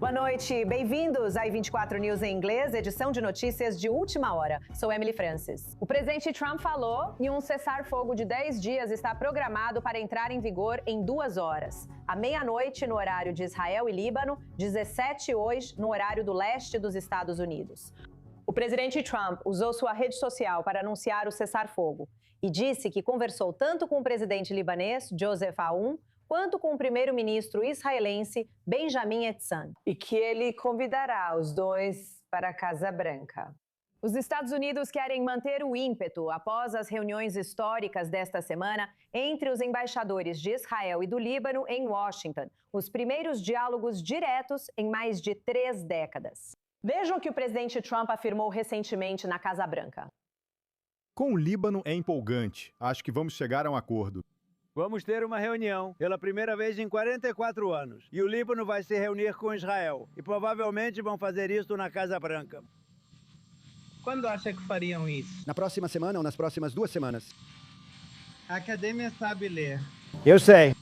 Boa noite, bem-vindos à I24 News em inglês, edição de notícias de última hora. Sou Emily Francis. O presidente Trump falou e um cessar-fogo de 10 dias está programado para entrar em vigor em 2 horas. À meia-noite no horário de Israel e Líbano, 17 hoje no horário do leste dos Estados Unidos. O presidente Trump usou sua rede social para anunciar o cessar-fogo e disse que conversou tanto com o presidente libanês, Joseph Aoun, quanto com o primeiro-ministro israelense Benjamin Netanyahu, e que ele convidará os dois para a Casa Branca. Os Estados Unidos querem manter o ímpeto após as reuniões históricas desta semana entre os embaixadores de Israel e do Líbano em Washington, os primeiros diálogos diretos em mais de 3 décadas. Vejam o que o presidente Trump afirmou recentemente na Casa Branca. Com o Líbano é empolgante. Acho que vamos chegar a um acordo. Vamos ter uma reunião pela primeira vez em 44 anos. E o Líbano vai se reunir com Israel. E provavelmente vão fazer isso na Casa Branca. Quando acha que fariam isso? Na próxima semana ou nas próximas 2 semanas? A academia sabe ler. Eu sei.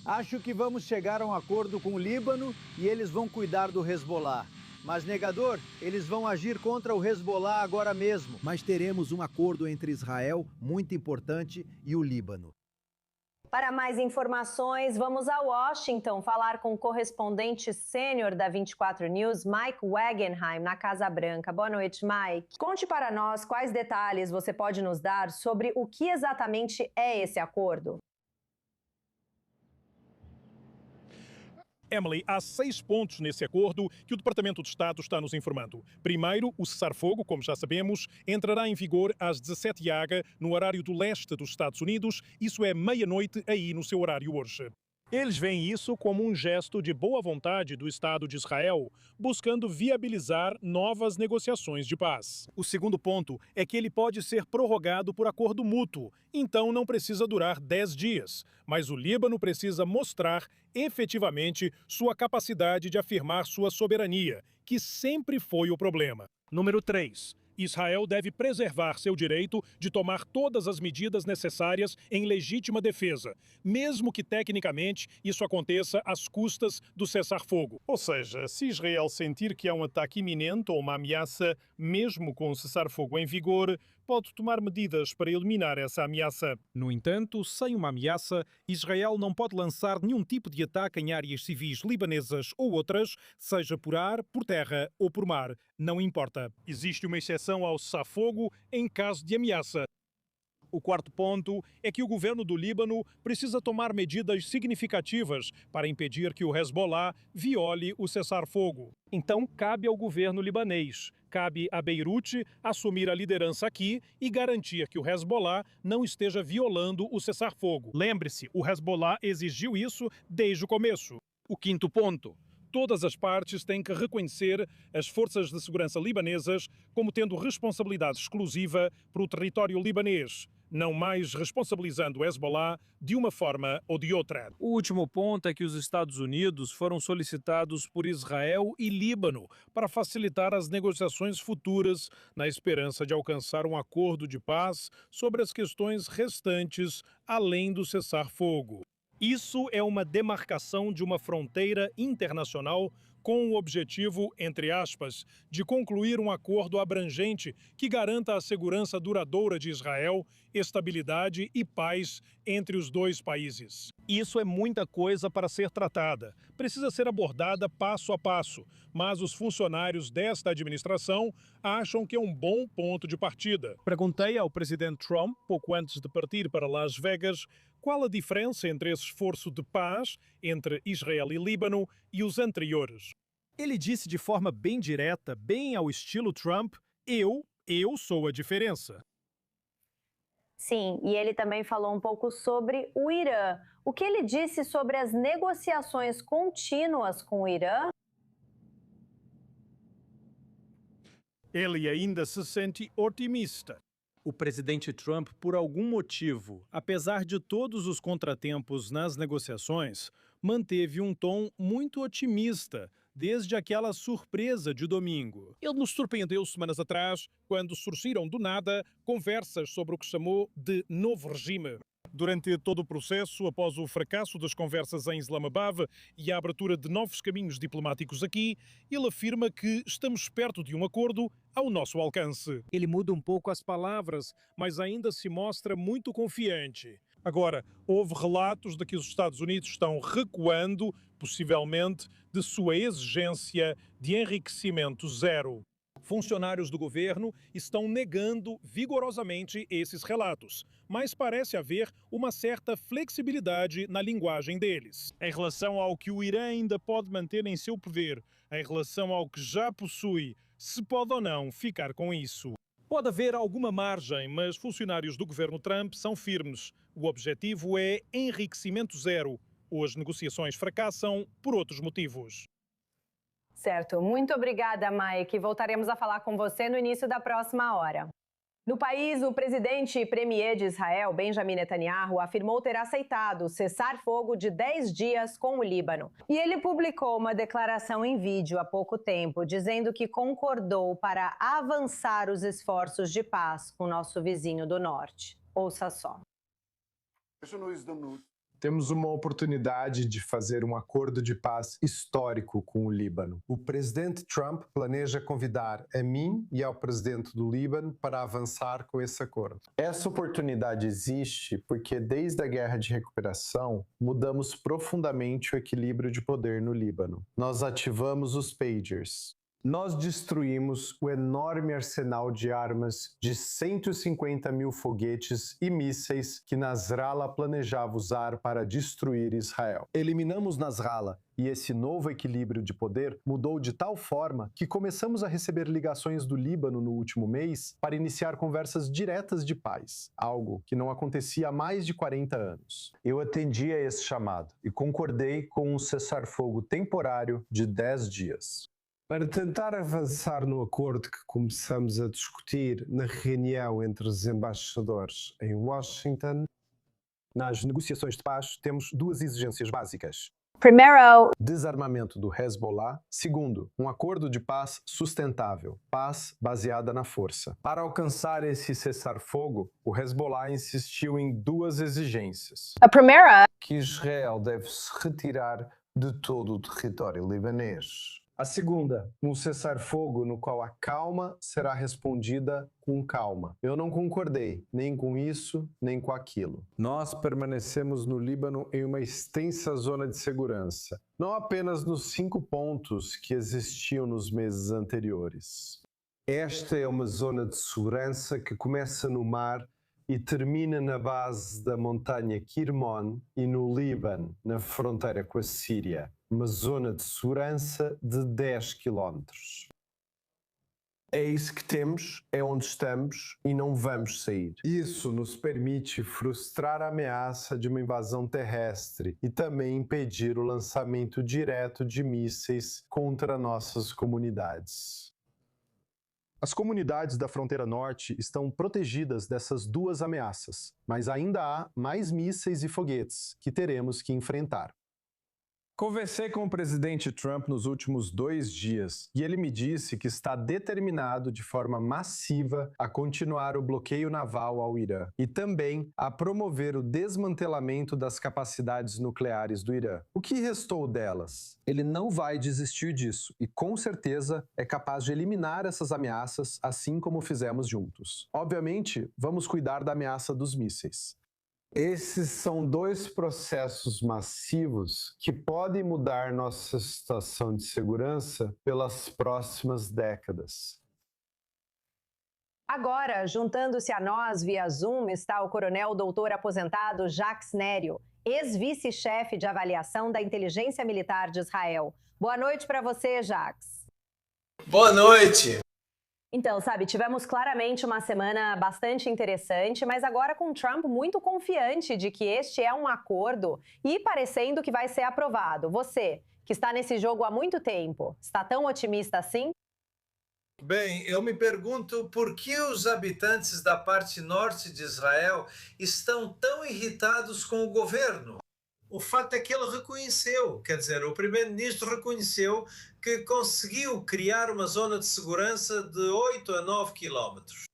Acho que vamos chegar a um acordo com o Líbano e eles vão cuidar do Hezbollah. Mas, negador, eles vão agir contra o Hezbollah agora mesmo. Mas teremos um acordo entre Israel, muito importante, e o Líbano. Para mais informações, vamos a Washington falar com o correspondente sênior da 24 News, Mike Wagenheim, na Casa Branca. Boa noite, Mike. Conte para nós quais detalhes você pode nos dar sobre o que exatamente é esse acordo. Emily, há 6 pontos nesse acordo que o Departamento de Estado está nos informando. Primeiro, o cessar-fogo, como já sabemos, entrará em vigor às 17h no horário do leste dos Estados Unidos, isso é meia-noite aí no seu horário hoje. Eles veem isso como um gesto de boa vontade do Estado de Israel, buscando viabilizar novas negociações de paz. O segundo ponto é que ele pode ser prorrogado por acordo mútuo, então não precisa durar 10 dias. Mas o Líbano precisa mostrar efetivamente sua capacidade de afirmar sua soberania, que sempre foi o problema. Número 3. Israel deve preservar seu direito de tomar todas as medidas necessárias em legítima defesa, mesmo que tecnicamente isso aconteça às custas do cessar-fogo. Ou seja, se Israel sentir que há um ataque iminente ou uma ameaça, mesmo com o cessar-fogo em vigor, pode tomar medidas para eliminar essa ameaça. No entanto, sem uma ameaça, Israel não pode lançar nenhum tipo de ataque em áreas civis libanesas ou outras, seja por ar, por terra ou por mar. Não importa. Existe uma exceção ao cessar-fogo em caso de ameaça. O quarto ponto é que o governo do Líbano precisa tomar medidas significativas para impedir que o Hezbollah viole o cessar-fogo. Então, cabe ao governo libanês, cabe a Beirute assumir a liderança aqui e garantir que o Hezbollah não esteja violando o cessar-fogo. Lembre-se, o Hezbollah exigiu isso desde o começo. O quinto ponto. Todas as partes têm que reconhecer as forças de segurança libanesas como tendo responsabilidade exclusiva para o território libanês, não mais responsabilizando o Hezbollah de uma forma ou de outra. O último ponto é que os Estados Unidos foram solicitados por Israel e Líbano para facilitar as negociações futuras na esperança de alcançar um acordo de paz sobre as questões restantes além do cessar-fogo. Isso é uma demarcação de uma fronteira internacional com o objetivo, entre aspas, de concluir um acordo abrangente que garanta a segurança duradoura de Israel, estabilidade e paz entre os dois países. Isso é muita coisa para ser tratada. Precisa ser abordada passo a passo, mas os funcionários desta administração acham que é um bom ponto de partida. Perguntei ao presidente Trump, pouco antes de partir para Las Vegas, qual a diferença entre esse esforço de paz entre Israel e Líbano e os anteriores. Ele disse de forma bem direta, bem ao estilo Trump, eu sou a diferença. Sim, e ele também falou um pouco sobre o Irã. O que ele disse sobre as negociações contínuas com o Irã? Ele ainda se sente otimista. O presidente Trump, por algum motivo, apesar de todos os contratempos nas negociações, manteve um tom muito otimista desde aquela surpresa de domingo. Ele nos surpreendeu semanas atrás, quando surgiram do nada conversas sobre o que chamou de novo regime. Durante todo o processo, após o fracasso das conversas em Islamabad e a abertura de novos caminhos diplomáticos aqui, ele afirma que estamos perto de um acordo ao nosso alcance. Ele muda um pouco as palavras, mas ainda se mostra muito confiante. Agora, houve relatos de que os Estados Unidos estão recuando, possivelmente, de sua exigência de enriquecimento zero. Funcionários do governo estão negando vigorosamente esses relatos, mas parece haver uma certa flexibilidade na linguagem deles. Em relação ao que o Irã ainda pode manter em seu poder, em relação ao que já possui, se pode ou não ficar com isso. Pode haver alguma margem, mas funcionários do governo Trump são firmes. O objetivo é enriquecimento zero. As negociações fracassam por outros motivos. Certo. Muito obrigada, Mike. Voltaremos a falar com você no início da próxima hora. No país, o presidente e premier de Israel, Benjamin Netanyahu, afirmou ter aceitado o cessar-fogo de 10 dias com o Líbano. E ele publicou uma declaração em vídeo há pouco tempo, dizendo que concordou para avançar os esforços de paz com nosso vizinho do norte. Ouça só. Temos uma oportunidade de fazer um acordo de paz histórico com o Líbano. O presidente Trump planeja convidar a mim e ao presidente do Líbano para avançar com esse acordo. Essa oportunidade existe porque desde a Guerra de Recuperação mudamos profundamente o equilíbrio de poder no Líbano. Nós ativamos os pagers. Nós destruímos o enorme arsenal de armas de 150 mil foguetes e mísseis que Nasrallah planejava usar para destruir Israel. Eliminamos Nasrallah e esse novo equilíbrio de poder mudou de tal forma que começamos a receber ligações do Líbano no último mês para iniciar conversas diretas de paz, algo que não acontecia há mais de 40 anos. Eu atendi a esse chamado e concordei com um cessar-fogo temporário de 10 dias. Para tentar avançar no acordo que começamos a discutir na reunião entre os embaixadores em Washington, nas negociações de paz temos duas exigências básicas. Primeiro, desarmamento do Hezbollah. Segundo, um acordo de paz sustentável, paz baseada na força. Para alcançar esse cessar-fogo, o Hezbollah insistiu em duas exigências. a primeira, Que Israel deve se retirar de todo o território libanês. A segunda, um cessar-fogo no qual a calma será respondida com calma. Eu não concordei nem com isso, nem com aquilo. Nós permanecemos no Líbano em uma extensa zona de segurança, não apenas nos 5 pontos que existiam nos meses anteriores. Esta é uma zona de segurança que começa no mar e termina na base da montanha Kirmon e no Líbano, na fronteira com a Síria. Uma zona de segurança de 10 quilómetros. É isso que temos, é onde estamos e não vamos sair. Isso nos permite frustrar a ameaça de uma invasão terrestre e também impedir o lançamento direto de mísseis contra nossas comunidades. As comunidades da fronteira norte estão protegidas dessas duas ameaças, mas ainda há mais mísseis e foguetes que teremos que enfrentar. Conversei com o presidente Trump nos últimos 2 dias e ele me disse que está determinado de forma massiva a continuar o bloqueio naval ao Irã e também a promover o desmantelamento das capacidades nucleares do Irã. O que restou delas? Ele não vai desistir disso e com certeza é capaz de eliminar essas ameaças assim como fizemos juntos. Obviamente, vamos cuidar da ameaça dos mísseis. Esses são 2 processos massivos que podem mudar nossa situação de segurança pelas próximas décadas. agora, juntando-se a nós via Zoom, está o coronel doutor aposentado Jacques Nério, ex-vice-chefe de avaliação da inteligência militar de Israel. Boa noite para você, Jacques. Boa noite. Então, sabe, tivemos claramente uma semana bastante interessante, mas agora com Trump muito confiante de que este é um acordo e parecendo que vai ser aprovado. Você, que está nesse jogo há muito tempo, está tão otimista assim? Bem, eu me pergunto por que os habitantes da parte norte de Israel estão tão irritados com o governo. O fato é que ele reconheceu, quer dizer, o primeiro-ministro reconheceu que conseguiu criar uma zona de segurança de 8 a 9 quilómetros.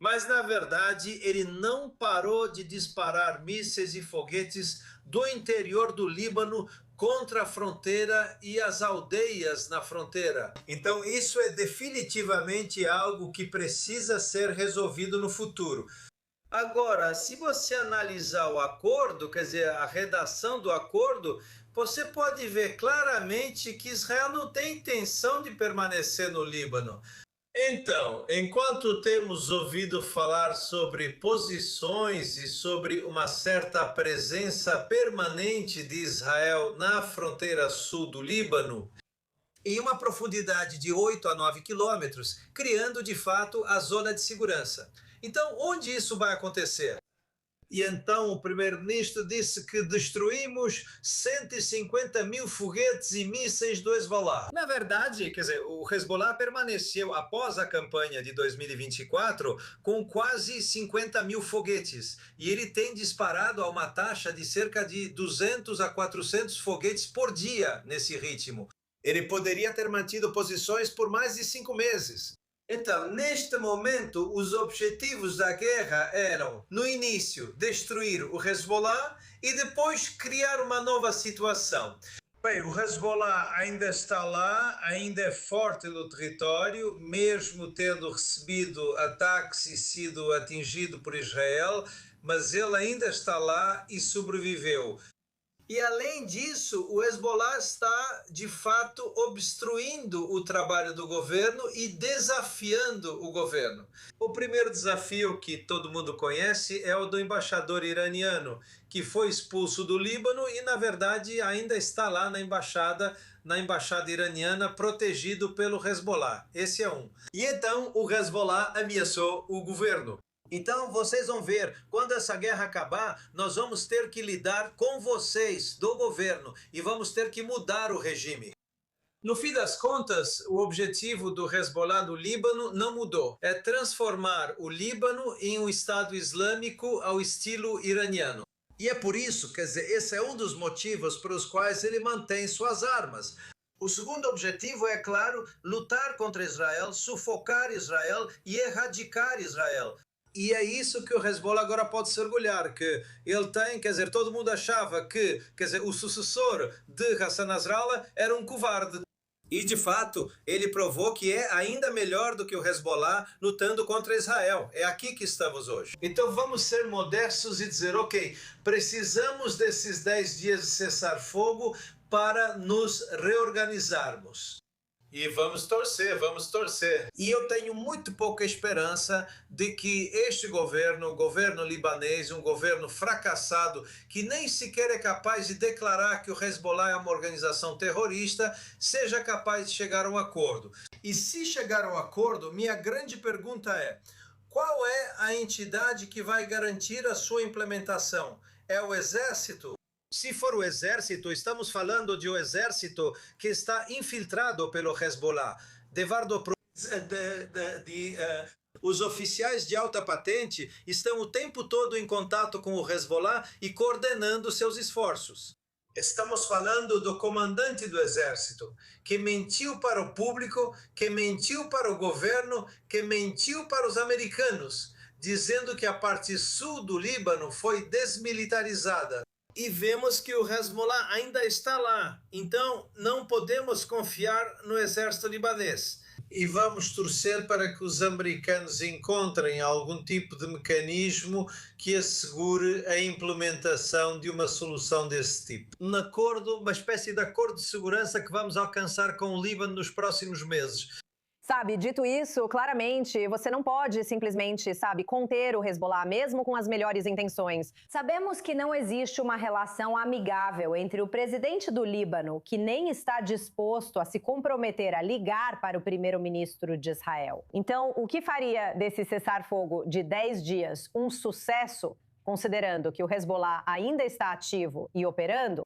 Mas, na verdade, ele não parou de disparar mísseis e foguetes do interior do Líbano contra a fronteira e as aldeias na fronteira. Então, isso é definitivamente algo que precisa ser resolvido no futuro. Agora, se você analisar o acordo, quer dizer, a redação do acordo, você pode ver claramente que Israel não tem intenção de permanecer no Líbano. Então, enquanto temos ouvido falar sobre posições e sobre uma certa presença permanente de Israel na fronteira sul do Líbano, em uma profundidade de 8 a 9 quilômetros, criando de fato a zona de segurança. Então, onde isso vai acontecer? E então o primeiro-ministro disse que destruímos 150 mil foguetes e mísseis do Hezbollah. Na verdade, quer dizer, o Hezbollah permaneceu após a campanha de 2024 com quase 50 mil foguetes. E ele tem disparado a uma taxa de cerca de 200 a 400 foguetes por dia nesse ritmo. Ele poderia ter mantido posições por mais de 5 meses. Então, neste momento, os objetivos da guerra eram, no início, destruir o Hezbollah e depois criar uma nova situação. Bem, o Hezbollah ainda está lá, ainda é forte no território, mesmo tendo recebido ataques e sido atingido por Israel, mas ele ainda está lá e sobreviveu. E, além disso, o Hezbollah está, de fato, obstruindo o trabalho do governo e desafiando o governo. O primeiro desafio que todo mundo conhece é o do embaixador iraniano, que foi expulso do Líbano e, na verdade, ainda está lá na embaixada iraniana, protegido pelo Hezbollah. Esse é um. E então o Hezbollah ameaçou o governo. Então, vocês vão ver, quando essa guerra acabar, nós vamos ter que lidar com vocês, do governo, e vamos ter que mudar o regime. No fim das contas, o objetivo do Hezbollah do Líbano não mudou. É transformar o Líbano em um Estado Islâmico ao estilo iraniano. E é por isso, quer dizer, esse é um dos motivos para os quais ele mantém suas armas. O segundo objetivo é, claro, lutar contra Israel, sufocar Israel e erradicar Israel. E é isso que o Hezbollah agora pode se orgulhar, que ele tem, quer dizer, todo mundo achava que, quer dizer, o sucessor de Hassan Nasrallah era um covarde. E, de fato, ele provou que é ainda melhor do que o Hezbollah lutando contra Israel. É aqui que estamos hoje. Então vamos ser modestos e dizer, ok, precisamos desses 10 dias de cessar-fogo para nos reorganizarmos. E vamos torcer, vamos torcer. E eu tenho muito pouca esperança de que este governo, o governo libanês, um governo fracassado, que nem sequer é capaz de declarar que o Hezbollah é uma organização terrorista, seja capaz de chegar a um acordo. E se chegar a um acordo, minha grande pergunta é, qual é a entidade que vai garantir a sua implementação? É o Exército? Se for o exército, estamos falando de um exército que está infiltrado pelo Hezbollah. Os oficiais de alta patente estão o tempo todo em contato com o Hezbollah e coordenando seus esforços. Estamos falando do comandante do exército, que mentiu para o público, que mentiu para o governo, que mentiu para os americanos, dizendo que a parte sul do Líbano foi desmilitarizada. E vemos que o Hezbollah ainda está lá. Então, não podemos confiar no exército libanês. E vamos torcer para que os americanos encontrem algum tipo de mecanismo que assegure a implementação de uma solução desse tipo. Um acordo, uma espécie de acordo de segurança que vamos alcançar com o Líbano nos próximos meses. Sabe, dito isso, claramente, você não pode simplesmente, conter o Hezbollah, mesmo com as melhores intenções. Sabemos que não existe uma relação amigável entre o presidente do Líbano, que nem está disposto a se comprometer a ligar para o primeiro-ministro de Israel. Então, o que faria desse cessar-fogo de 10 dias um sucesso, considerando que o Hezbollah ainda está ativo e operando?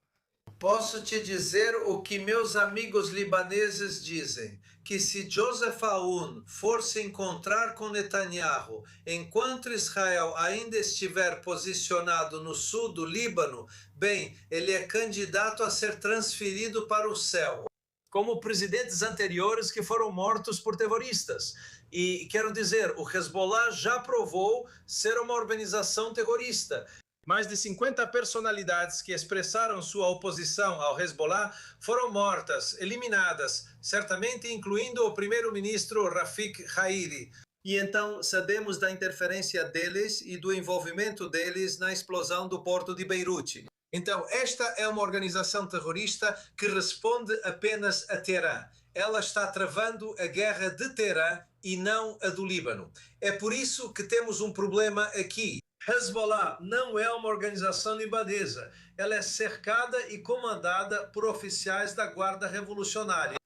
Posso te dizer o que meus amigos libaneses dizem, que se Joseph Aoun for se encontrar com Netanyahu enquanto Israel ainda estiver posicionado no sul do Líbano, bem, ele é candidato a ser transferido para o céu. como presidentes anteriores que foram mortos por terroristas. E quero dizer, o Hezbollah já provou ser uma organização terrorista. Mais de 50 personalidades que expressaram sua oposição ao Hezbollah foram mortas, eliminadas, certamente incluindo o primeiro-ministro Rafik Hariri. E então sabemos da interferência deles e do envolvimento deles na explosão do porto de Beirute. Então, esta é uma organização terrorista que responde apenas a Teherã. Ela está travando a guerra de Teherã e não a do Líbano. É por isso que temos um problema aqui. Hezbollah não é uma organização libanesa. Ela é cercada e comandada por oficiais da Guarda Revolucionária.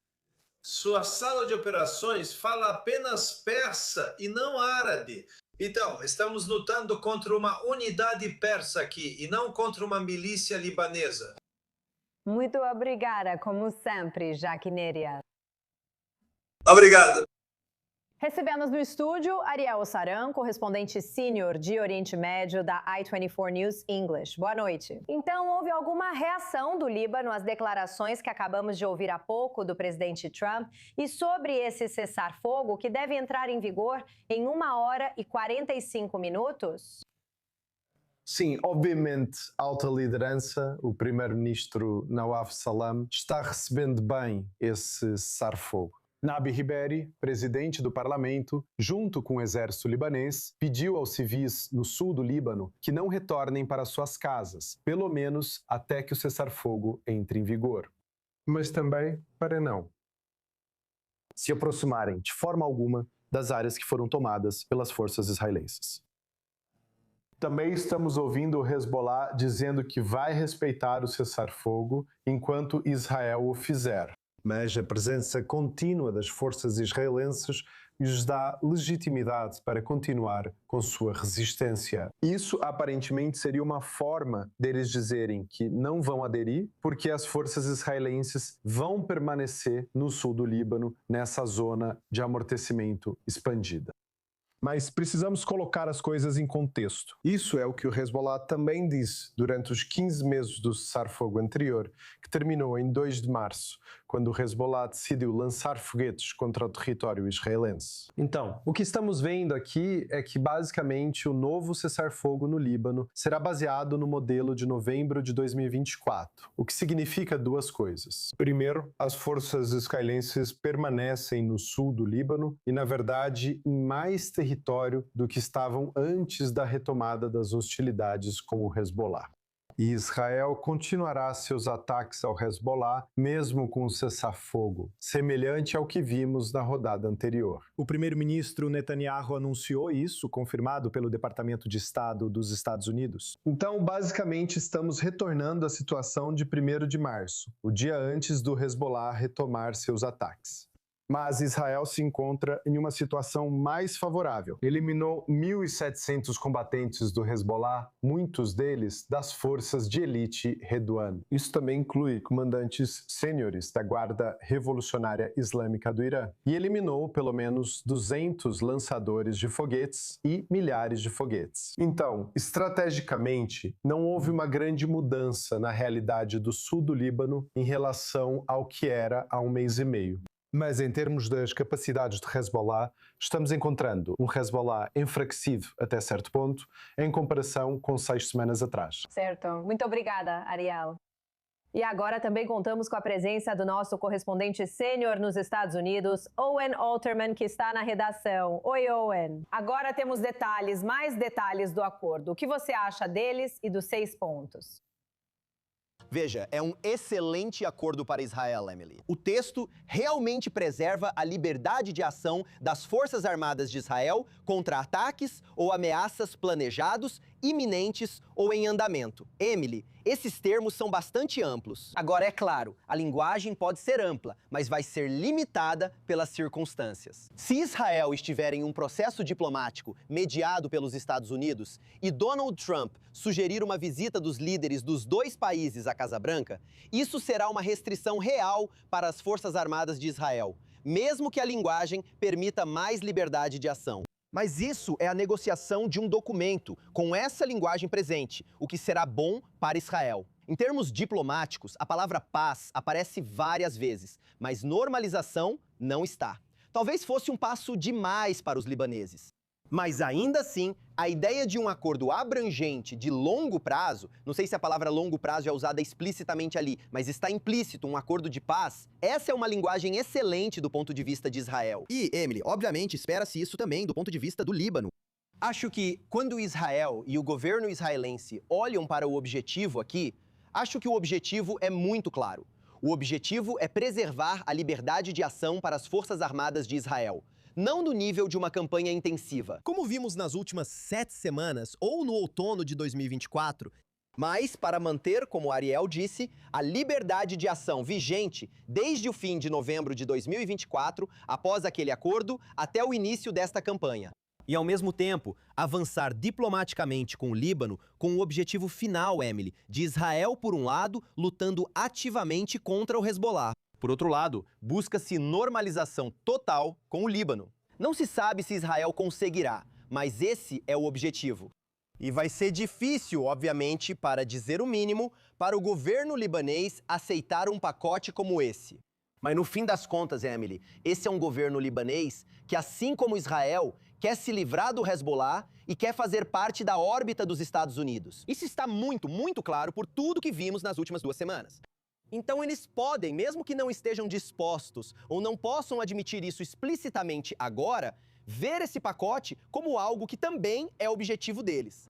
Sua sala de operações fala apenas persa e não árabe. Então, estamos lutando contra uma unidade persa aqui e não contra uma milícia libanesa. Muito obrigada, como sempre, Jaque Neria. Obrigado. Recebemos no estúdio Ariel Saran, correspondente sênior de Oriente Médio da i24 News English. Boa noite. Então, houve alguma reação do Líbano às declarações que acabamos de ouvir há pouco do presidente Trump e sobre esse cessar-fogo que deve entrar em vigor em 1h45? Sim, obviamente, a alta liderança, o primeiro-ministro Nawaf Salam, está recebendo bem esse cessar-fogo. Nabi Riberi, presidente do parlamento, junto com o exército libanês, pediu aos civis no sul do Líbano que não retornem para suas casas, pelo menos até que o cessar-fogo entre em vigor. Mas também para não se aproximarem de forma alguma das áreas que foram tomadas pelas forças israelenses. Também estamos ouvindo o Hezbollah dizendo que vai respeitar o cessar-fogo enquanto Israel o fizer. Mas a presença contínua das forças israelenses lhes dá legitimidade para continuar com sua resistência. Isso aparentemente seria uma forma deles dizerem que não vão aderir, porque as forças israelenses vão permanecer no sul do Líbano, nessa zona de amortecimento expandida. Mas precisamos colocar as coisas em contexto. Isso é o que o Hezbollah também disse durante os 15 meses do cessar-fogo anterior, que terminou em 2 de março, quando o Hezbollah decidiu lançar foguetes contra o território israelense. Então, o que estamos vendo aqui é que, basicamente, o novo cessar-fogo no Líbano será baseado no modelo de novembro de 2024, o que significa duas coisas. Primeiro, as forças israelenses permanecem no sul do Líbano e, na verdade, em mais território do que estavam antes da retomada das hostilidades com o Hezbollah. E Israel continuará seus ataques ao Hezbollah, mesmo com o cessar-fogo, semelhante ao que vimos na rodada anterior. O primeiro-ministro Netanyahu anunciou isso, confirmado pelo Departamento de Estado dos Estados Unidos. Então, basicamente, estamos retornando à situação de 1º de março, o dia antes do Hezbollah retomar seus ataques. Mas Israel se encontra em uma situação mais favorável. Eliminou 1.700 combatentes do Hezbollah, muitos deles das forças de elite Redouane. Isso também inclui comandantes sêniores da Guarda Revolucionária Islâmica do Irã. E eliminou pelo menos 200 lançadores de foguetes e milhares de foguetes. Então, estrategicamente, não houve uma grande mudança na realidade do sul do Líbano em relação ao que era há um mês e meio. Mas em termos das capacidades de Hezbollah, estamos encontrando um Hezbollah enfraquecido até certo ponto, em comparação com 6 semanas atrás. Certo. Muito obrigada, Ariel. E agora também contamos com a presença do nosso correspondente sênior nos Estados Unidos, Owen Alterman, que está na redação. Oi, Owen. Agora temos detalhes, mais detalhes do acordo. O que você acha deles e dos 6 pontos? Veja, é um excelente acordo para Israel, Emily. O texto realmente preserva a liberdade de ação das Forças Armadas de Israel contra ataques ou ameaças planejados, iminentes ou em andamento. Emily, esses termos são bastante amplos. Agora, é claro, a linguagem pode ser ampla, mas vai ser limitada pelas circunstâncias. Se Israel estiver em um processo diplomático mediado pelos Estados Unidos e Donald Trump sugerir uma visita dos líderes dos 2 países à Casa Branca, isso será uma restrição real para as Forças Armadas de Israel, mesmo que a linguagem permita mais liberdade de ação. Mas isso é a negociação de um documento com essa linguagem presente, o que será bom para Israel. Em termos diplomáticos, a palavra paz aparece várias vezes, mas normalização não está. Talvez fosse um passo demais para os libaneses. Mas ainda assim, a ideia de um acordo abrangente de longo prazo, não sei se a palavra longo prazo é usada explicitamente ali, mas está implícito um acordo de paz, essa é uma linguagem excelente do ponto de vista de Israel. E, Emily, obviamente espera-se isso também do ponto de vista do Líbano. Acho que quando Israel e o governo israelense olham para o objetivo aqui, acho que o objetivo é muito claro. O objetivo é preservar a liberdade de ação para as Forças Armadas de Israel. Não no nível de uma campanha intensiva, como vimos nas últimas 7 semanas ou no outono de 2024, mas para manter, como Ariel disse, a liberdade de ação vigente desde o fim de novembro de 2024, após aquele acordo, até o início desta campanha. E, ao mesmo tempo, avançar diplomaticamente com o Líbano com o objetivo final, Emily, de Israel, por um lado, lutando ativamente contra o Hezbollah. Por outro lado, busca-se normalização total com o Líbano. Não se sabe se Israel conseguirá, mas esse é o objetivo. E vai ser difícil, obviamente, para dizer o mínimo, para o governo libanês aceitar um pacote como esse. Mas no fim das contas, Emily, esse é um governo libanês que, assim como Israel, quer se livrar do Hezbollah e quer fazer parte da órbita dos Estados Unidos. Isso está muito, muito claro por tudo que vimos nas últimas 2 semanas. Então eles podem, mesmo que não estejam dispostos ou não possam admitir isso explicitamente agora, ver esse pacote como algo que também é objetivo deles.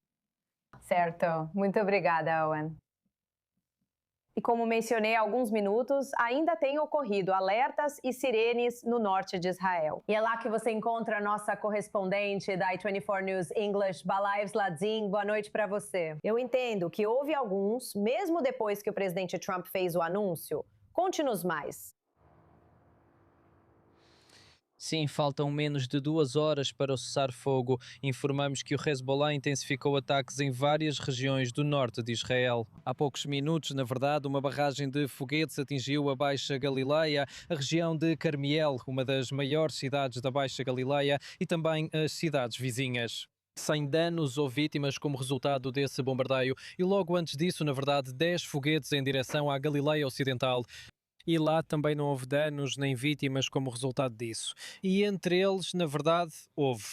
Certo. Muito obrigada, Owen. E como mencionei há alguns minutos, ainda têm ocorrido alertas e sirenes no norte de Israel. E é lá que você encontra a nossa correspondente da i24 News English, Balaev Zladin. Boa noite para você. Eu entendo que houve alguns, mesmo depois que o presidente Trump fez o anúncio. Conte-nos mais. Sim, faltam menos de 2 horas para o cessar-fogo. Informamos que o Hezbollah intensificou ataques em várias regiões do norte de Israel. Há poucos minutos, na verdade, uma barragem de foguetes atingiu a Baixa Galileia, a região de Carmiel, uma das maiores cidades da Baixa Galileia, e também as cidades vizinhas. Sem danos ou vítimas como resultado desse bombardeio. E logo antes disso, na verdade, 10 foguetes em direção à Galileia Ocidental. E lá também não houve danos nem vítimas como resultado disso. E entre eles, na verdade, houve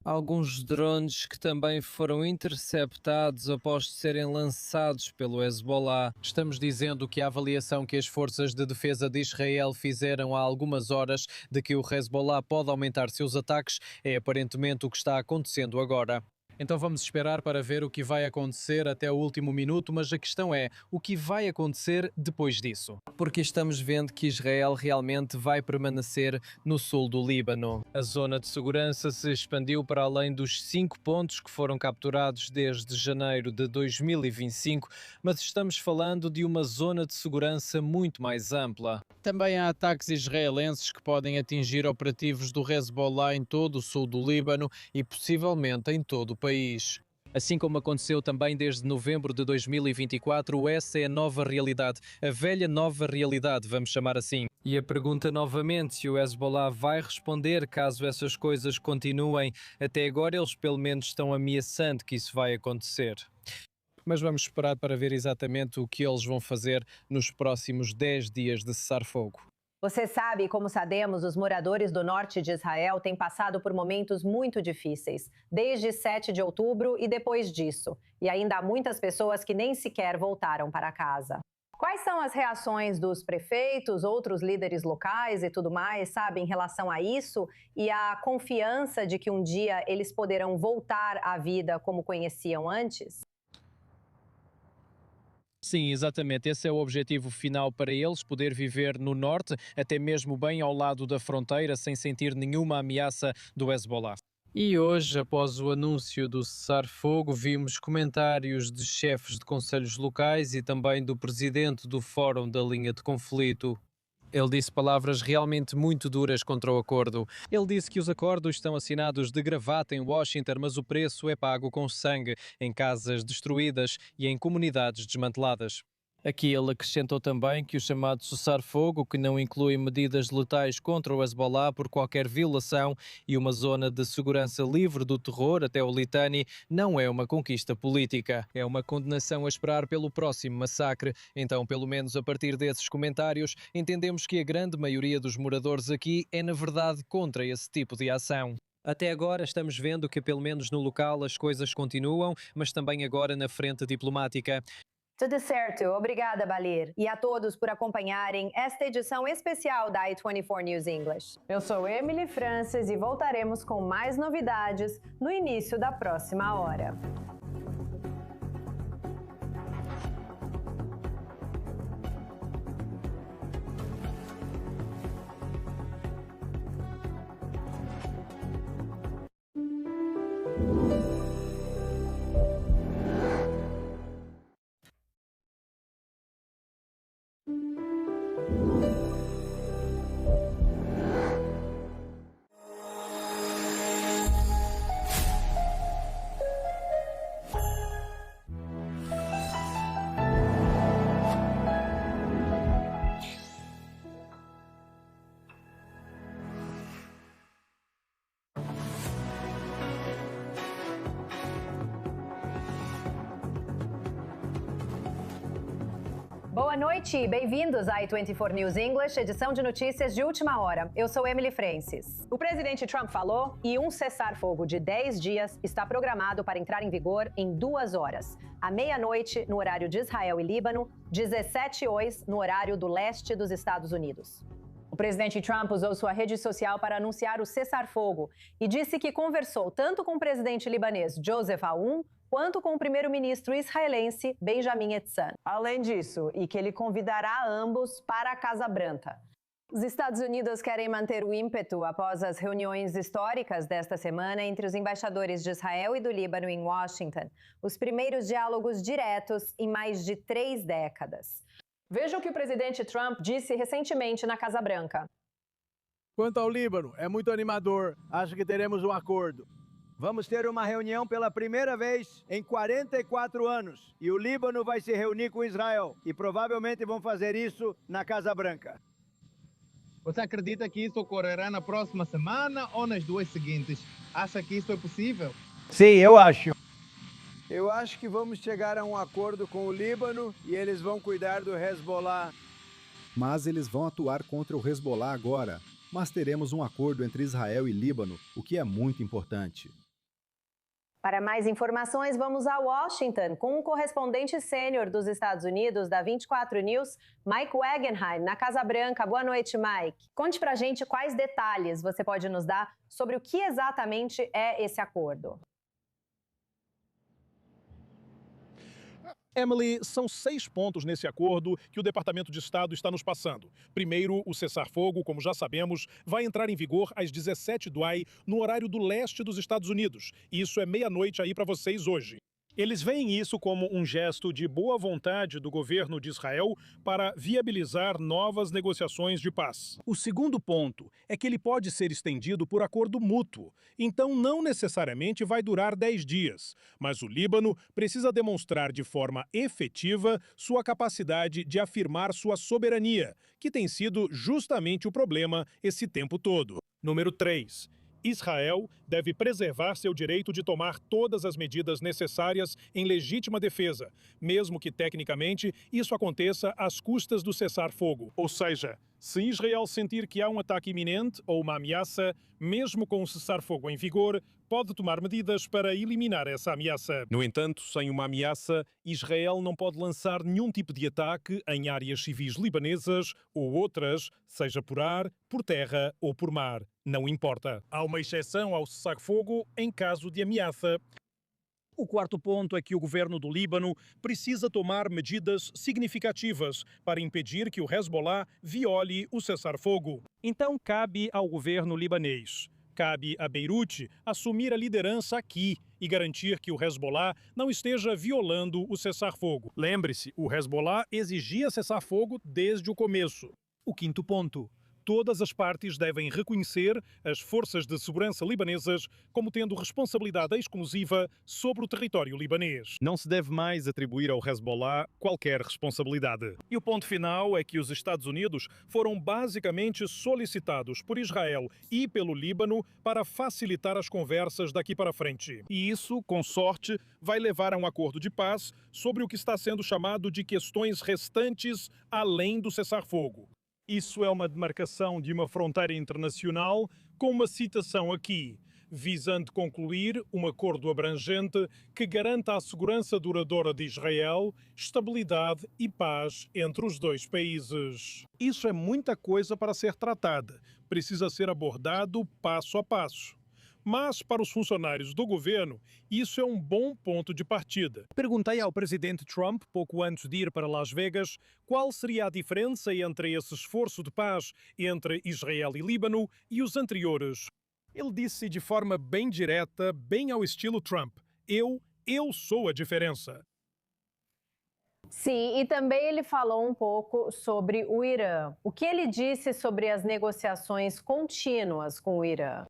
alguns drones que também foram interceptados após serem lançados pelo Hezbollah. Estamos dizendo que a avaliação que as forças de defesa de Israel fizeram há algumas horas de que o Hezbollah pode aumentar seus ataques é aparentemente o que está acontecendo agora. Então vamos esperar para ver o que vai acontecer até o último minuto, mas a questão é, o que vai acontecer depois disso? Porque estamos vendo que Israel realmente vai permanecer no sul do Líbano. A zona de segurança se expandiu para além dos 5 pontos que foram capturados desde janeiro de 2025, mas estamos falando de uma zona de segurança muito mais ampla. Também há ataques israelenses que podem atingir operativos do Hezbollah em todo o sul do Líbano e possivelmente em todo o país. Assim como aconteceu também desde novembro de 2024, essa é a nova realidade, a velha nova realidade, vamos chamar assim. E a pergunta novamente se o Hezbollah vai responder caso essas coisas continuem. Até agora eles pelo menos estão ameaçando que isso vai acontecer. Mas vamos esperar para ver exatamente o que eles vão fazer nos próximos 10 dias de cessar-fogo. Você sabe, como sabemos, os moradores do norte de Israel têm passado por momentos muito difíceis, desde 7 de outubro e depois disso. E ainda há muitas pessoas que nem sequer voltaram para casa. Quais são as reações dos prefeitos, outros líderes locais e tudo mais, sabe, em relação a isso? E a confiança de que um dia eles poderão voltar à vida como conheciam antes? Sim, exatamente. Esse é o objetivo final para eles, poder viver no norte, até mesmo bem ao lado da fronteira, sem sentir nenhuma ameaça do Hezbollah. E hoje, após o anúncio do cessar-fogo, vimos comentários de chefes de conselhos locais e também do presidente do Fórum da Linha de Conflito. Ele disse palavras realmente muito duras contra o acordo. Ele disse que os acordos estão assinados de gravata em Washington, mas o preço é pago com sangue, em casas destruídas e em comunidades desmanteladas. Aqui ele acrescentou também que o chamado cessar-fogo, que não inclui medidas letais contra o Hezbollah por qualquer violação e uma zona de segurança livre do terror até o Litani, não é uma conquista política. É uma condenação a esperar pelo próximo massacre. Então, pelo menos a partir desses comentários, entendemos que a grande maioria dos moradores aqui é, na verdade, contra esse tipo de ação. Até agora estamos vendo que, pelo menos no local, as coisas continuam, mas também agora na frente diplomática. Tudo certo. Obrigada, Balir. E a todos por acompanharem esta edição especial da i24 News English. Eu sou Emily Francis e voltaremos com mais novidades no início da próxima hora. Boa noite e bem-vindos à i24 News English, edição de notícias de última hora. Eu sou Emily Francis. O presidente Trump falou e um cessar-fogo de 10 dias está programado para entrar em vigor em 2 horas. À meia-noite, no horário de Israel e Líbano, 17 horas no horário do leste dos Estados Unidos. O presidente Trump usou sua rede social para anunciar o cessar-fogo e disse que conversou tanto com o presidente libanês Joseph Aoun quanto com o primeiro-ministro israelense Benjamin Netanyahu. Além disso, e que ele convidará ambos para a Casa Branca. Os Estados Unidos querem manter o ímpeto após as reuniões históricas desta semana entre os embaixadores de Israel e do Líbano em Washington, os primeiros diálogos diretos em mais de 3 décadas. Veja o que o presidente Trump disse recentemente na Casa Branca. Quanto ao Líbano, é muito animador. Acho que teremos um acordo. Vamos ter uma reunião pela primeira vez em 44 anos. E o Líbano vai se reunir com Israel. E provavelmente vão fazer isso na Casa Branca. Você acredita que isso ocorrerá na próxima semana ou nas 2 seguintes? Acha que isso é possível? Sim, eu acho. Eu acho que vamos chegar a um acordo com o Líbano e eles vão cuidar do Hezbollah. Mas eles vão atuar contra o Hezbollah agora. Mas teremos um acordo entre Israel e Líbano, o que é muito importante. Para mais informações, vamos a Washington com o correspondente sênior dos Estados Unidos da 24 News, Mike Wagenheim, na Casa Branca. Boa noite, Mike. Conte pra gente quais detalhes você pode nos dar sobre o que exatamente é esse acordo. Emily, são 6 pontos nesse acordo que o Departamento de Estado está nos passando. Primeiro, o cessar-fogo, como já sabemos, vai entrar em vigor às 17 do AI, no horário do leste dos Estados Unidos. Isso é meia-noite aí para vocês hoje. Eles veem isso como um gesto de boa vontade do governo de Israel para viabilizar novas negociações de paz. O segundo ponto é que ele pode ser estendido por acordo mútuo, então não necessariamente vai durar 10 dias, mas o Líbano precisa demonstrar de forma efetiva sua capacidade de afirmar sua soberania, que tem sido justamente o problema esse tempo todo. Número 3. Israel deve preservar seu direito de tomar todas as medidas necessárias em legítima defesa, mesmo que, tecnicamente, isso aconteça às custas do cessar-fogo. Ou seja, se Israel sentir que há um ataque iminente ou uma ameaça, mesmo com o cessar-fogo em vigor, pode tomar medidas para eliminar essa ameaça. No entanto, sem uma ameaça, Israel não pode lançar nenhum tipo de ataque em áreas civis libanesas ou outras, seja por ar, por terra ou por mar. Não importa. Há uma exceção ao cessar-fogo em caso de ameaça. O quarto ponto é que o governo do Líbano precisa tomar medidas significativas para impedir que o Hezbollah viole o cessar-fogo. Então cabe ao governo libanês, cabe a Beirute assumir a liderança aqui e garantir que o Hezbollah não esteja violando o cessar-fogo. Lembre-se, o Hezbollah exigia cessar-fogo desde o começo. O quinto ponto. todas as partes devem reconhecer as forças de segurança libanesas como tendo responsabilidade exclusiva sobre o território libanês. Não se deve mais atribuir ao Hezbollah qualquer responsabilidade. E o ponto final é que os Estados Unidos foram basicamente solicitados por Israel e pelo Líbano para facilitar as conversas daqui para frente. E isso, com sorte, vai levar a um acordo de paz sobre o que está sendo chamado de questões restantes além do cessar-fogo. Isso é uma demarcação de uma fronteira internacional com uma citação aqui, visando concluir um acordo abrangente que garanta a segurança duradoura de Israel, estabilidade e paz entre os dois países. Isso é muita coisa para ser tratada, precisa ser abordado passo a passo. Mas, para os funcionários do governo, isso é um bom ponto de partida. Perguntei ao presidente Trump, pouco antes de ir para Las Vegas, qual seria a diferença entre esse esforço de paz entre Israel e Líbano e os anteriores. Ele disse de forma bem direta, bem ao estilo Trump: Eu sou a diferença. Sim, e também ele falou um pouco sobre o Irã. O que ele disse sobre as negociações contínuas com o Irã?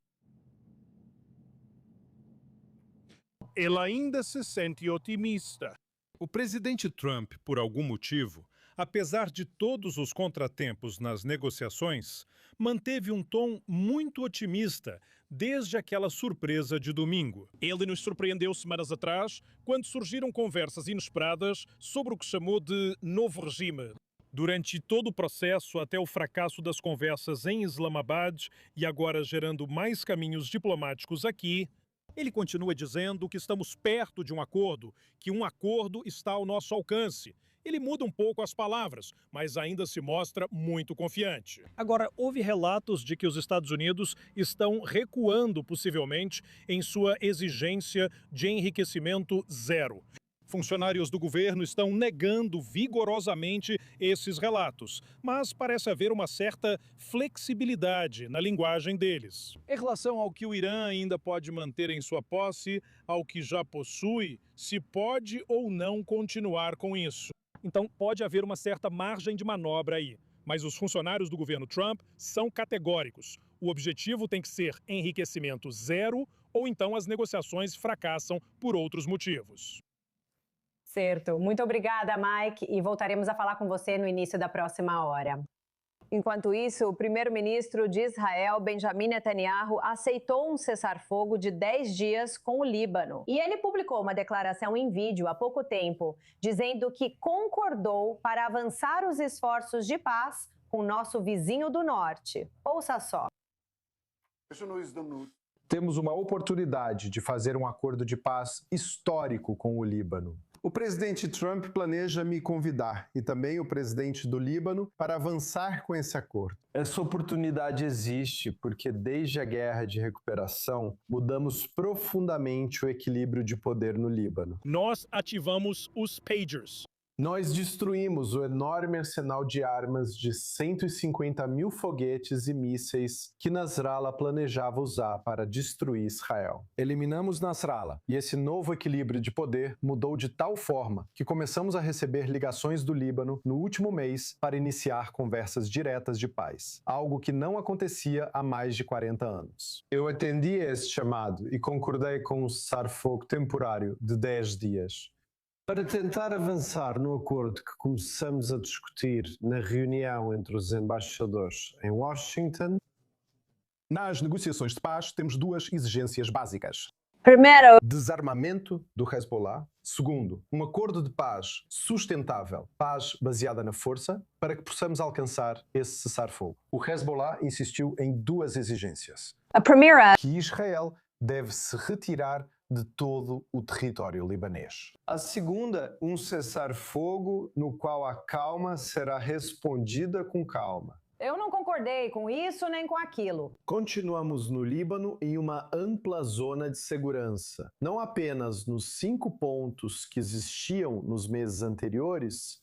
Ele ainda se sente otimista. O presidente Trump, por algum motivo, apesar de todos os contratempos nas negociações, manteve um tom muito otimista desde aquela surpresa de domingo. Ele nos surpreendeu semanas atrás, quando surgiram conversas inesperadas sobre o que chamou de novo regime. Durante todo o processo, até o fracasso das conversas em Islamabad e agora gerando mais caminhos diplomáticos aqui, ele continua dizendo que estamos perto de um acordo, que um acordo está ao nosso alcance. Ele muda um pouco as palavras, mas ainda se mostra muito confiante. Agora, houve relatos de que os Estados Unidos estão recuando, possivelmente, em sua exigência de enriquecimento zero. Funcionários do governo estão negando vigorosamente esses relatos, mas parece haver uma certa flexibilidade na linguagem deles. Em relação ao que o Irã ainda pode manter em sua posse, ao que já possui, se pode ou não continuar com isso. Então, pode haver uma certa margem de manobra aí. Mas os funcionários do governo Trump são categóricos. O objetivo tem que ser enriquecimento zero, ou então as negociações fracassam por outros motivos. Certo. Muito obrigada, Mike, e voltaremos a falar com você no início da próxima hora. Enquanto isso, o primeiro-ministro de Israel, Benjamin Netanyahu, aceitou um cessar-fogo de 10 dias com o Líbano. E ele publicou uma declaração em vídeo há pouco tempo, dizendo que concordou para avançar os esforços de paz com nosso vizinho do norte. Ouça só. Temos uma oportunidade de fazer um acordo de paz histórico com o Líbano. O presidente Trump planeja me convidar, e também o presidente do Líbano, para avançar com esse acordo. Essa oportunidade existe porque, desde a guerra de recuperação, mudamos profundamente o equilíbrio de poder no Líbano. Nós ativamos os pagers. Nós destruímos o enorme arsenal de armas de 150 mil foguetes e mísseis que Nasrallah planejava usar para destruir Israel. Eliminamos Nasrallah e esse novo equilíbrio de poder mudou de tal forma que começamos a receber ligações do Líbano no último mês para iniciar conversas diretas de paz, algo que não acontecia há mais de 40 anos. Eu atendi esse chamado e concordei com um cessar-fogo temporário de 10 dias. Para tentar avançar no acordo que começamos a discutir na reunião entre os embaixadores em Washington. Nas negociações de paz, temos duas exigências básicas. Primeiro, desarmamento do Hezbollah. Segundo, um acordo de paz sustentável, paz baseada na força, para que possamos alcançar esse cessar-fogo. O Hezbollah insistiu em duas exigências. A primeira, que Israel deve se retirar de todo o território libanês. A segunda, um cessar-fogo no qual a calma será respondida com calma. eu não concordei com isso nem com aquilo. Continuamos no Líbano em uma ampla zona de segurança, não apenas nos 5 pontos que existiam nos meses anteriores.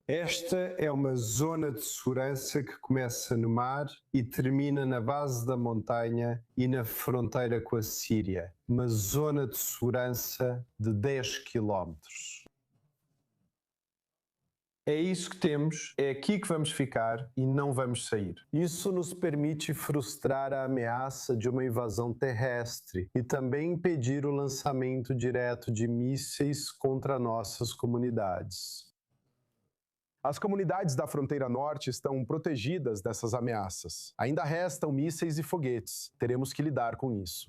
Esta é uma zona de segurança que começa no mar e termina na base da montanha e na fronteira com a Síria. Uma zona de segurança de 10 quilómetros. É isso que temos, é aqui que vamos ficar e não vamos sair. Isso nos permite frustrar a ameaça de uma invasão terrestre e também impedir o lançamento direto de mísseis contra nossas comunidades. As comunidades da fronteira norte estão protegidas dessas ameaças. Ainda restam mísseis e foguetes. Teremos que lidar com isso.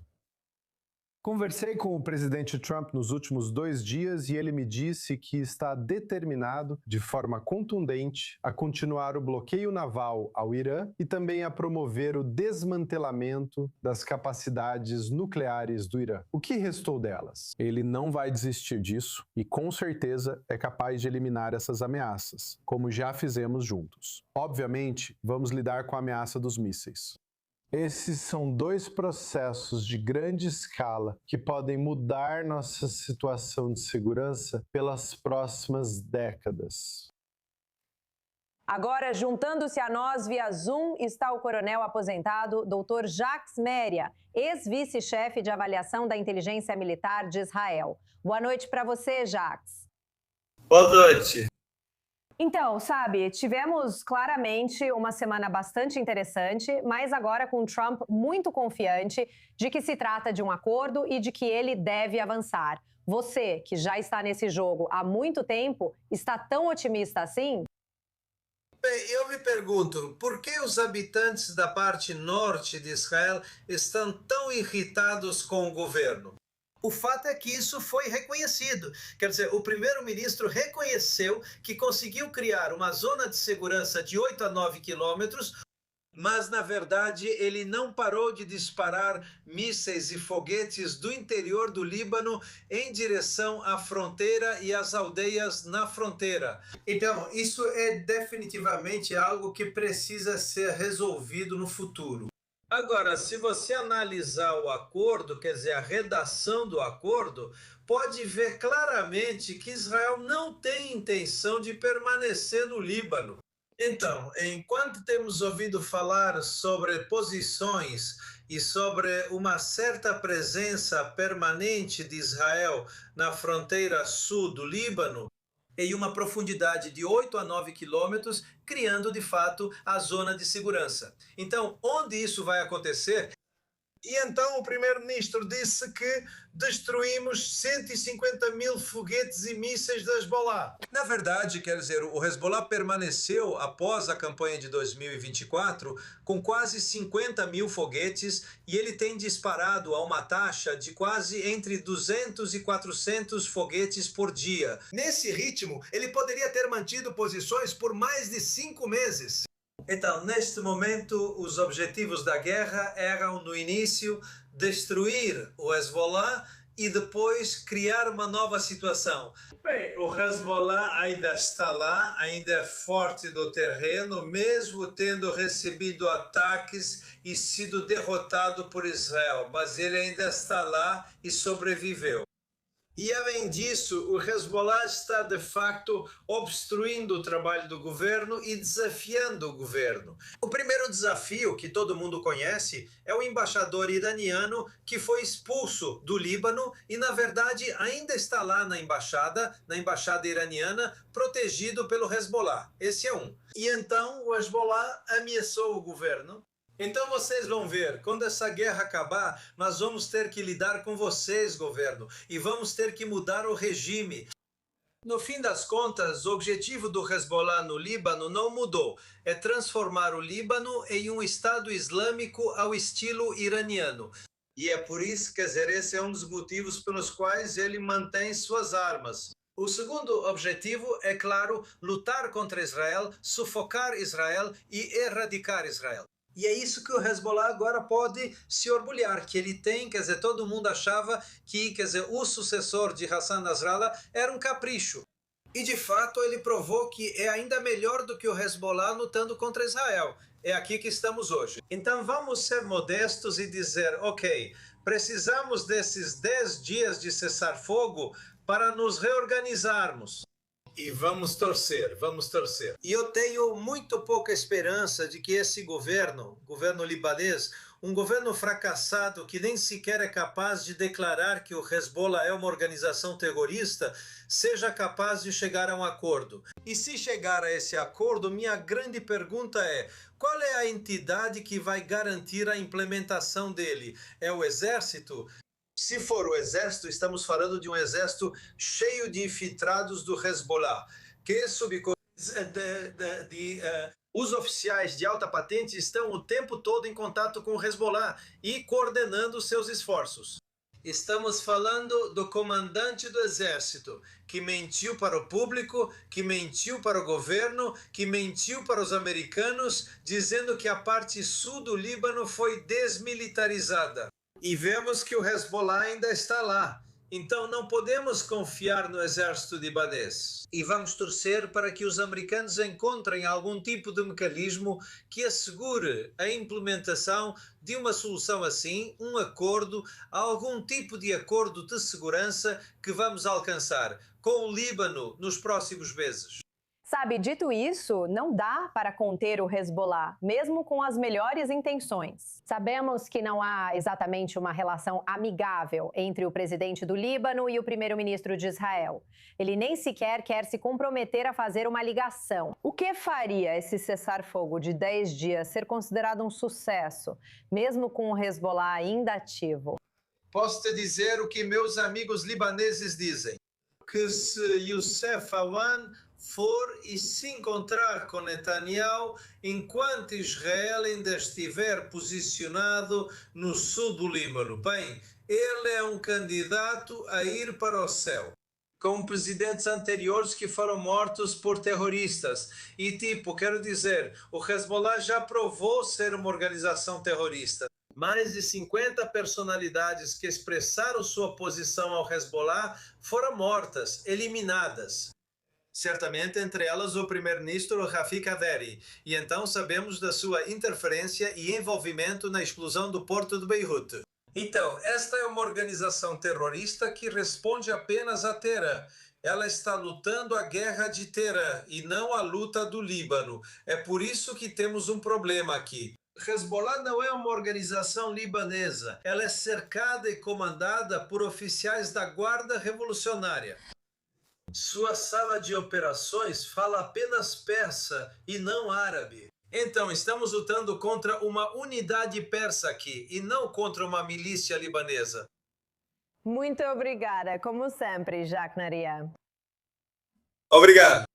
Conversei com o presidente Trump nos últimos 2 dias e ele me disse que está determinado, de forma contundente, a continuar o bloqueio naval ao Irã e também a promover o desmantelamento das capacidades nucleares do Irã. O que restou delas? Ele não vai desistir disso e, com certeza, é capaz de eliminar essas ameaças, como já fizemos juntos. Obviamente, vamos lidar com a ameaça dos mísseis. Esses são 2 processos de grande escala que podem mudar nossa situação de segurança pelas próximas décadas. Agora, juntando-se a nós via Zoom, está o coronel aposentado Dr. Jacques Méria, ex-vice-chefe de avaliação da inteligência militar de Israel. Boa noite para você, Jacques. Boa noite. Então, sabe, tivemos claramente uma semana bastante interessante, mas agora com Trump muito confiante de que se trata de um acordo e de que ele deve avançar. Você, que já está nesse jogo há muito tempo, está tão otimista assim? Bem, eu me pergunto, por que os habitantes da parte norte de Israel estão tão irritados com o governo? O fato é que isso foi reconhecido. Quer dizer, o primeiro-ministro reconheceu que conseguiu criar uma zona de segurança de 8 a 9 quilômetros, mas, na verdade, ele não parou de disparar mísseis e foguetes do interior do Líbano em direção à fronteira e às aldeias na fronteira. Então, isso é definitivamente algo que precisa ser resolvido no futuro. Agora, se você analisar o acordo, quer dizer, a redação do acordo, pode ver claramente que Israel não tem intenção de permanecer no Líbano. Então, enquanto temos ouvido falar sobre posições e sobre uma certa presença permanente de Israel na fronteira sul do Líbano, em uma profundidade de 8 a 9 quilômetros, criando, de fato, a zona de segurança. Então, onde isso vai acontecer? E então o primeiro-ministro disse que destruímos 150 mil foguetes e mísseis da Hezbollah. Na verdade, quer dizer, o Hezbollah permaneceu, após a campanha de 2024, com quase 50 mil foguetes e ele tem disparado a uma taxa de quase entre 200 e 400 foguetes por dia. Nesse ritmo, ele poderia ter mantido posições por mais de 5 meses. Então, neste momento, os objetivos da guerra eram, no início, destruir o Hezbollah e depois criar uma nova situação. Bem, o Hezbollah ainda está lá, ainda é forte no terreno, mesmo tendo recebido ataques e sido derrotado por Israel, mas ele ainda está lá e sobreviveu. E, além disso, o Hezbollah está, de facto, obstruindo o trabalho do governo e desafiando o governo. O primeiro desafio, que todo mundo conhece, é o embaixador iraniano que foi expulso do Líbano e, na verdade, ainda está lá na embaixada iraniana, protegido pelo Hezbollah. Esse é um. E então o Hezbollah ameaçou o governo. Então vocês vão ver, quando essa guerra acabar, nós vamos ter que lidar com vocês, governo, e vamos ter que mudar o regime. No fim das contas, o objetivo do Hezbollah no Líbano não mudou. É transformar o Líbano em um Estado Islâmico ao estilo iraniano. E é por isso, quer dizer, esse é um dos motivos pelos quais ele mantém suas armas. O segundo objetivo é, claro, lutar contra Israel, sufocar Israel e erradicar Israel. E é isso que o Hezbollah agora pode se orgulhar, que ele tem, quer dizer, todo mundo achava que, quer dizer, o sucessor de Hassan Nasrallah era um capricho. E, de fato, ele provou que é ainda melhor do que o Hezbollah lutando contra Israel. É aqui que estamos hoje. Então, vamos ser modestos e dizer, ok, precisamos desses 10 dias de cessar-fogo para nos reorganizarmos. E vamos torcer, vamos torcer. E eu tenho muito pouca esperança de que esse governo libanês, Um governo fracassado que nem sequer é capaz de declarar que o Hezbollah é uma organização terrorista, seja capaz de chegar a um acordo. E se chegar a esse acordo, minha grande pergunta é: qual é a entidade que vai garantir a implementação dele? É o exército? Se for o exército, estamos falando de um exército cheio de infiltrados do Hezbollah, que os oficiais de alta patente estão o tempo todo em contato com o Hezbollah e coordenando seus esforços. Estamos falando do comandante do exército, que mentiu para o público, que mentiu para o governo, que mentiu para os americanos, dizendo que a parte sul do Líbano foi desmilitarizada. E vemos que o Hezbollah ainda está lá. Então não podemos confiar no exército libanês. E vamos torcer para que os americanos encontrem algum tipo de mecanismo que assegure a implementação de uma solução assim, um acordo, algum tipo de acordo de segurança que vamos alcançar com o Líbano nos próximos meses. Sabe, dito isso, não dá para conter o Hezbollah, mesmo com as melhores intenções. Sabemos que não há exatamente uma relação amigável entre o presidente do Líbano e o primeiro-ministro de Israel. Ele nem sequer quer se comprometer a fazer uma ligação. O que faria esse cessar-fogo de 10 dias ser considerado um sucesso, mesmo com o Hezbollah ainda ativo? Posso te dizer o que meus amigos libaneses dizem: que se Youssef Awan for e se encontrar com Netanyahu enquanto Israel ainda estiver posicionado no sul do Líbano. Bem, ele é um candidato a ir para o céu. Com presidentes anteriores que foram mortos por terroristas. E quero dizer, o Hezbollah já provou ser uma organização terrorista. Mais de 50 personalidades que expressaram sua oposição ao Hezbollah foram mortas, eliminadas. Certamente, entre elas, o primeiro-ministro Rafik Hariri. E então sabemos da sua interferência e envolvimento na explosão do porto de Beirute. Então, esta é uma organização terrorista que responde apenas a Teherã. Ela está lutando a guerra de Teherã e não a luta do Líbano. É por isso que temos um problema aqui. Hezbollah não é uma organização libanesa. Ela é cercada e comandada por oficiais da Guarda Revolucionária. Sua sala de operações fala apenas persa e não árabe. Então, estamos lutando contra uma unidade persa aqui e não contra uma milícia libanesa. Muito obrigada, como sempre, Jacques Naria. Obrigado.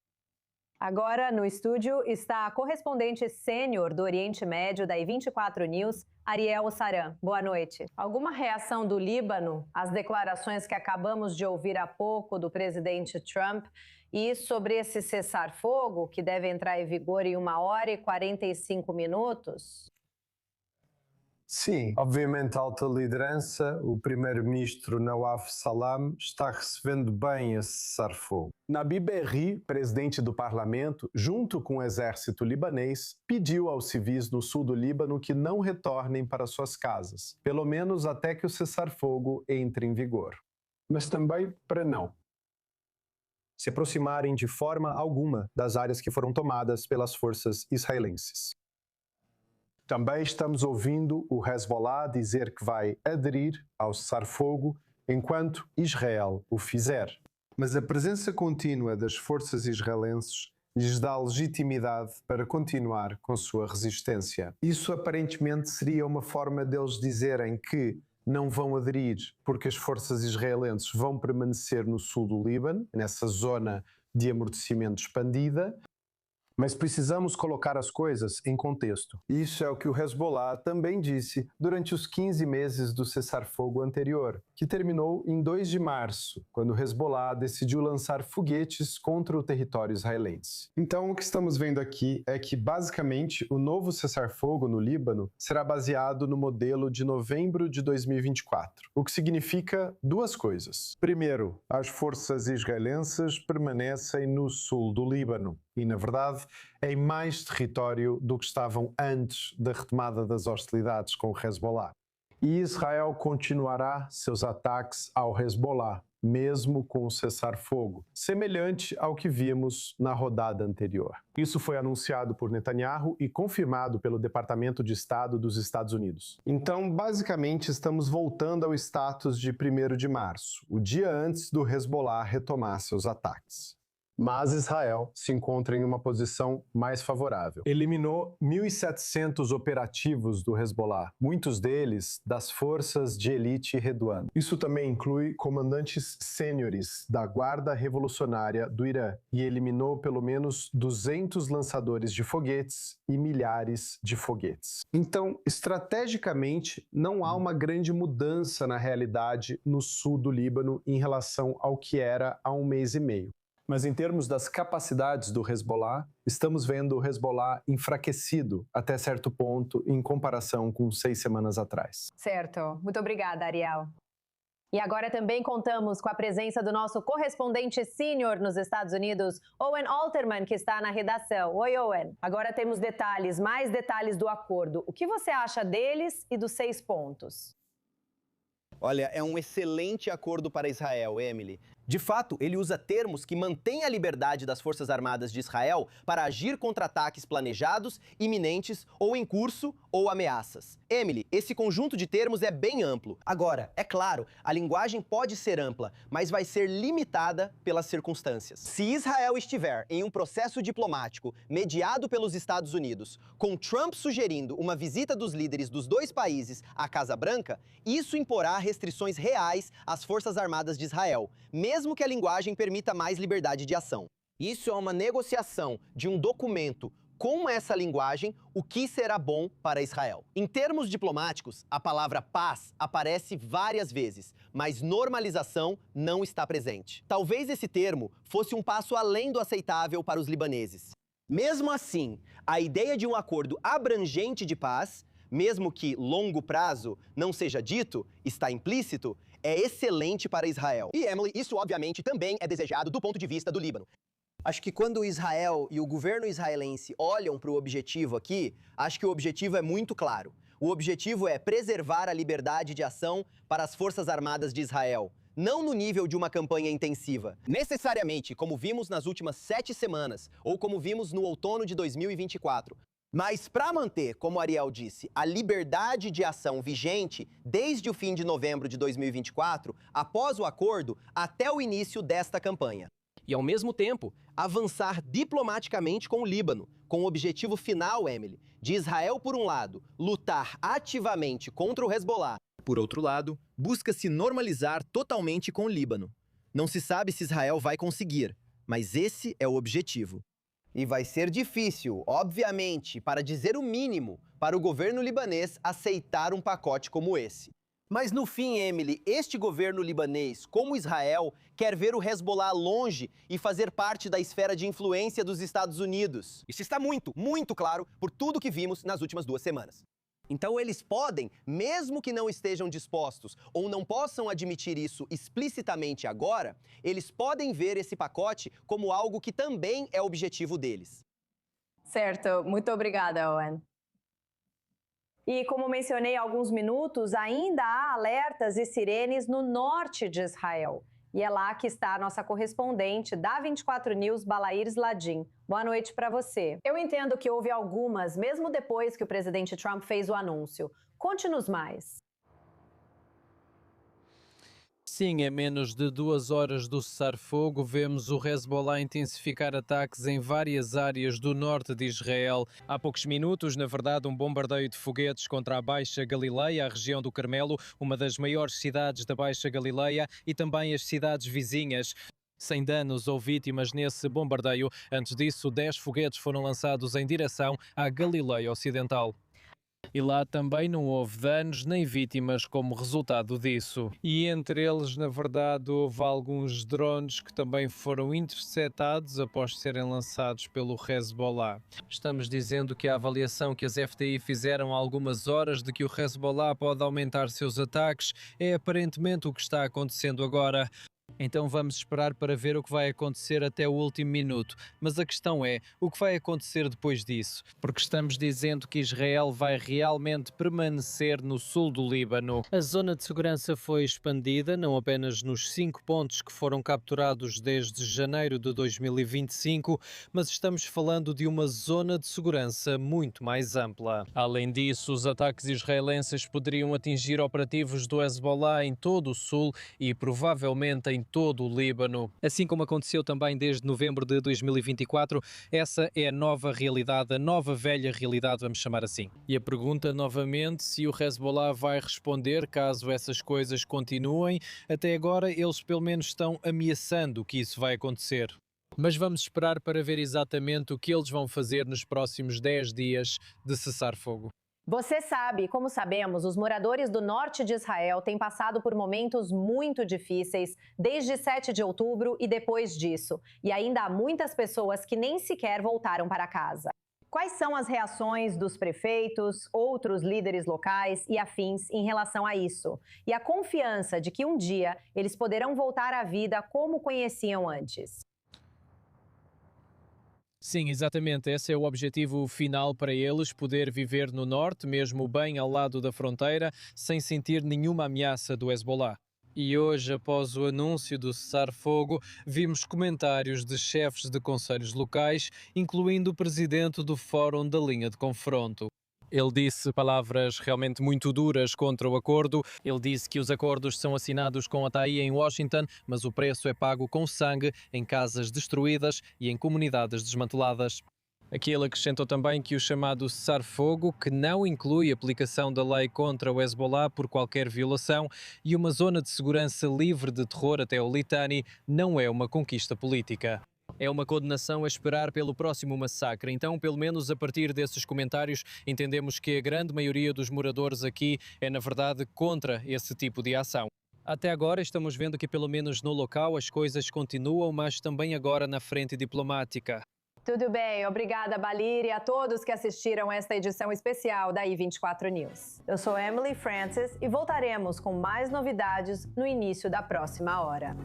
Agora, no estúdio, está a correspondente sênior do Oriente Médio da I24 News, Ariel Saran. Boa noite. Alguma reação do Líbano às declarações que acabamos de ouvir há pouco do presidente Trump e sobre esse cessar-fogo que deve entrar em vigor em 1h45? Sim, obviamente a alta liderança, o primeiro-ministro Nawaf Salam, está recebendo bem esse cessar-fogo. Nabi Berri, presidente do parlamento, junto com o exército libanês, pediu aos civis no sul do Líbano que não retornem para suas casas, pelo menos até que o cessar-fogo entre em vigor. Mas também para não se aproximarem de forma alguma das áreas que foram tomadas pelas forças israelenses. Também estamos ouvindo o Hezbollah dizer que vai aderir ao cessar-fogo enquanto Israel o fizer. Mas a presença contínua das forças israelenses lhes dá legitimidade para continuar com sua resistência. Isso aparentemente seria uma forma deles dizerem que não vão aderir porque as forças israelenses vão permanecer no sul do Líbano, nessa zona de amortecimento expandida. Mas precisamos colocar as coisas em contexto. Isso é o que o Hezbollah também disse durante os 15 meses do cessar-fogo anterior, que terminou em 2 de março, quando o Hezbollah decidiu lançar foguetes contra o território israelense. Então, o que estamos vendo aqui é que, basicamente, o novo cessar-fogo no Líbano será baseado no modelo de novembro de 2024, o que significa duas coisas. Primeiro, as forças israelenses permanecem no sul do Líbano e, na verdade, em mais território do que estavam antes da retomada das hostilidades com o Hezbollah. E Israel continuará seus ataques ao Hezbollah, mesmo com o cessar-fogo, semelhante ao que vimos na rodada anterior. Isso foi anunciado por Netanyahu e confirmado pelo Departamento de Estado dos Estados Unidos. Então, basicamente, estamos voltando ao status de 1º de março, o dia antes do Hezbollah retomar seus ataques. Mas Israel se encontra em uma posição mais favorável. Eliminou 1.700 operativos do Hezbollah, muitos deles das forças de elite Redouan. Isso também inclui comandantes sêniores da Guarda Revolucionária do Irã e eliminou pelo menos 200 lançadores de foguetes e milhares de foguetes. Então, estrategicamente, não há uma grande mudança na realidade no sul do Líbano em relação ao que era há um mês e meio. Mas em termos das capacidades do Hezbollah, estamos vendo o Hezbollah enfraquecido até certo ponto em comparação com 6 semanas atrás. Certo. Muito obrigada, Ariel. E agora também contamos com a presença do nosso correspondente sênior nos Estados Unidos, Owen Alterman, que está na redação. Oi, Owen. Agora temos detalhes, mais detalhes do acordo. O que você acha deles e dos 6 pontos? Olha, é um excelente acordo para Israel, Emily. De fato, ele usa termos que mantêm a liberdade das Forças Armadas de Israel para agir contra ataques planejados, iminentes ou em curso ou ameaças. Emily, esse conjunto de termos é bem amplo. Agora, é claro, a linguagem pode ser ampla, mas vai ser limitada pelas circunstâncias. Se Israel estiver em um processo diplomático mediado pelos Estados Unidos, com Trump sugerindo uma visita dos líderes dos 2 países à Casa Branca, isso imporá restrições reais às Forças Armadas de Israel, mesmo que a linguagem permita mais liberdade de ação. Isso é uma negociação de um documento com essa linguagem, o que será bom para Israel. Em termos diplomáticos, a palavra paz aparece várias vezes, mas normalização não está presente. Talvez esse termo fosse um passo além do aceitável para os libaneses. Mesmo assim, a ideia de um acordo abrangente de paz, mesmo que longo prazo não seja dito, está implícito, é excelente para Israel. E, Emily, isso obviamente também é desejado do ponto de vista do Líbano. Acho que quando Israel e o governo israelense olham para o objetivo aqui, acho que o objetivo é muito claro. O objetivo é preservar a liberdade de ação para as Forças Armadas de Israel. Não no nível de uma campanha intensiva, necessariamente como vimos nas últimas 7 semanas, ou como vimos no outono de 2024. Mas para manter, como Ariel disse, a liberdade de ação vigente desde o fim de novembro de 2024, após o acordo, até o início desta campanha. E, ao mesmo tempo, avançar diplomaticamente com o Líbano, com o objetivo final, Emily, de Israel, por um lado, lutar ativamente contra o Hezbollah. Por outro lado, busca-se normalizar totalmente com o Líbano. Não se sabe se Israel vai conseguir, mas esse é o objetivo. E vai ser difícil, obviamente, para dizer o mínimo, para o governo libanês aceitar um pacote como esse. Mas no fim, Emily, este governo libanês, como Israel, quer ver o Hezbollah longe e fazer parte da esfera de influência dos Estados Unidos. Isso está muito, muito claro por tudo que vimos nas últimas 2 semanas. Então eles podem, mesmo que não estejam dispostos ou não possam admitir isso explicitamente agora, eles podem ver esse pacote como algo que também é objetivo deles. Certo, muito obrigada, Owen. E como mencionei há alguns minutos, ainda há alertas e sirenes no norte de Israel. E é lá que está a nossa correspondente da 24 News, Balair Sladin. Boa noite para você. Eu entendo que houve algumas, mesmo depois que o presidente Trump fez o anúncio. Conte-nos mais. Sim, em menos de 2 horas do cessar-fogo, vemos o Hezbollah intensificar ataques em várias áreas do norte de Israel. Há poucos minutos, na verdade, um bombardeio de foguetes contra a Baixa Galileia, a região do Carmelo, uma das maiores cidades da Baixa Galileia, e também as cidades vizinhas. Sem danos ou vítimas nesse bombardeio. Antes disso, 10 foguetes foram lançados em direção à Galileia Ocidental. E lá também não houve danos nem vítimas como resultado disso. E entre eles, na verdade, houve alguns drones que também foram interceptados após serem lançados pelo Hezbollah. Estamos dizendo que a avaliação que as FDI fizeram há algumas horas de que o Hezbollah pode aumentar seus ataques é aparentemente o que está acontecendo agora. Então vamos esperar para ver o que vai acontecer até o último minuto. Mas a questão é, o que vai acontecer depois disso? Porque estamos dizendo que Israel vai realmente permanecer no sul do Líbano. A zona de segurança foi expandida, não apenas nos 5 pontos que foram capturados desde janeiro de 2025, mas estamos falando de uma zona de segurança muito mais ampla. Além disso, os ataques israelenses poderiam atingir operativos do Hezbollah em todo o sul e provavelmente em todo o Líbano. Assim como aconteceu também desde novembro de 2024, essa é a nova realidade, a nova velha realidade, vamos chamar assim. E a pergunta novamente se o Hezbollah vai responder caso essas coisas continuem. Até agora eles pelo menos estão ameaçando que isso vai acontecer. Mas vamos esperar para ver exatamente o que eles vão fazer nos próximos 10 dias de cessar-fogo. Você sabe, como sabemos, os moradores do norte de Israel têm passado por momentos muito difíceis desde 7 de outubro e depois disso. E ainda há muitas pessoas que nem sequer voltaram para casa. Quais são as reações dos prefeitos, outros líderes locais e afins em relação a isso? E a confiança de que um dia eles poderão voltar à vida como conheciam antes? Sim, exatamente. Esse é o objetivo final para eles, poder viver no norte, mesmo bem ao lado da fronteira, sem sentir nenhuma ameaça do Hezbollah. E hoje, após o anúncio do cessar-fogo, vimos comentários de chefes de conselhos locais, incluindo o presidente do Fórum da Linha de Confronto. Ele disse palavras realmente muito duras contra o acordo. Ele disse que os acordos são assinados com a TAI em Washington, mas o preço é pago com sangue, em casas destruídas e em comunidades desmanteladas. Aqui ele acrescentou também que o chamado cessar-fogo, que não inclui a aplicação da lei contra o Hezbollah por qualquer violação e uma zona de segurança livre de terror até o Litani, não é uma conquista política. É uma condenação a esperar pelo próximo massacre. Então, pelo menos a partir desses comentários, entendemos que a grande maioria dos moradores aqui é, na verdade, contra esse tipo de ação. Até agora estamos vendo que, pelo menos no local, as coisas continuam, mas também agora na frente diplomática. Tudo bem, obrigada, Balir, e a todos que assistiram esta edição especial da I24 News. Eu sou Emily Francis e voltaremos com mais novidades no início da próxima hora.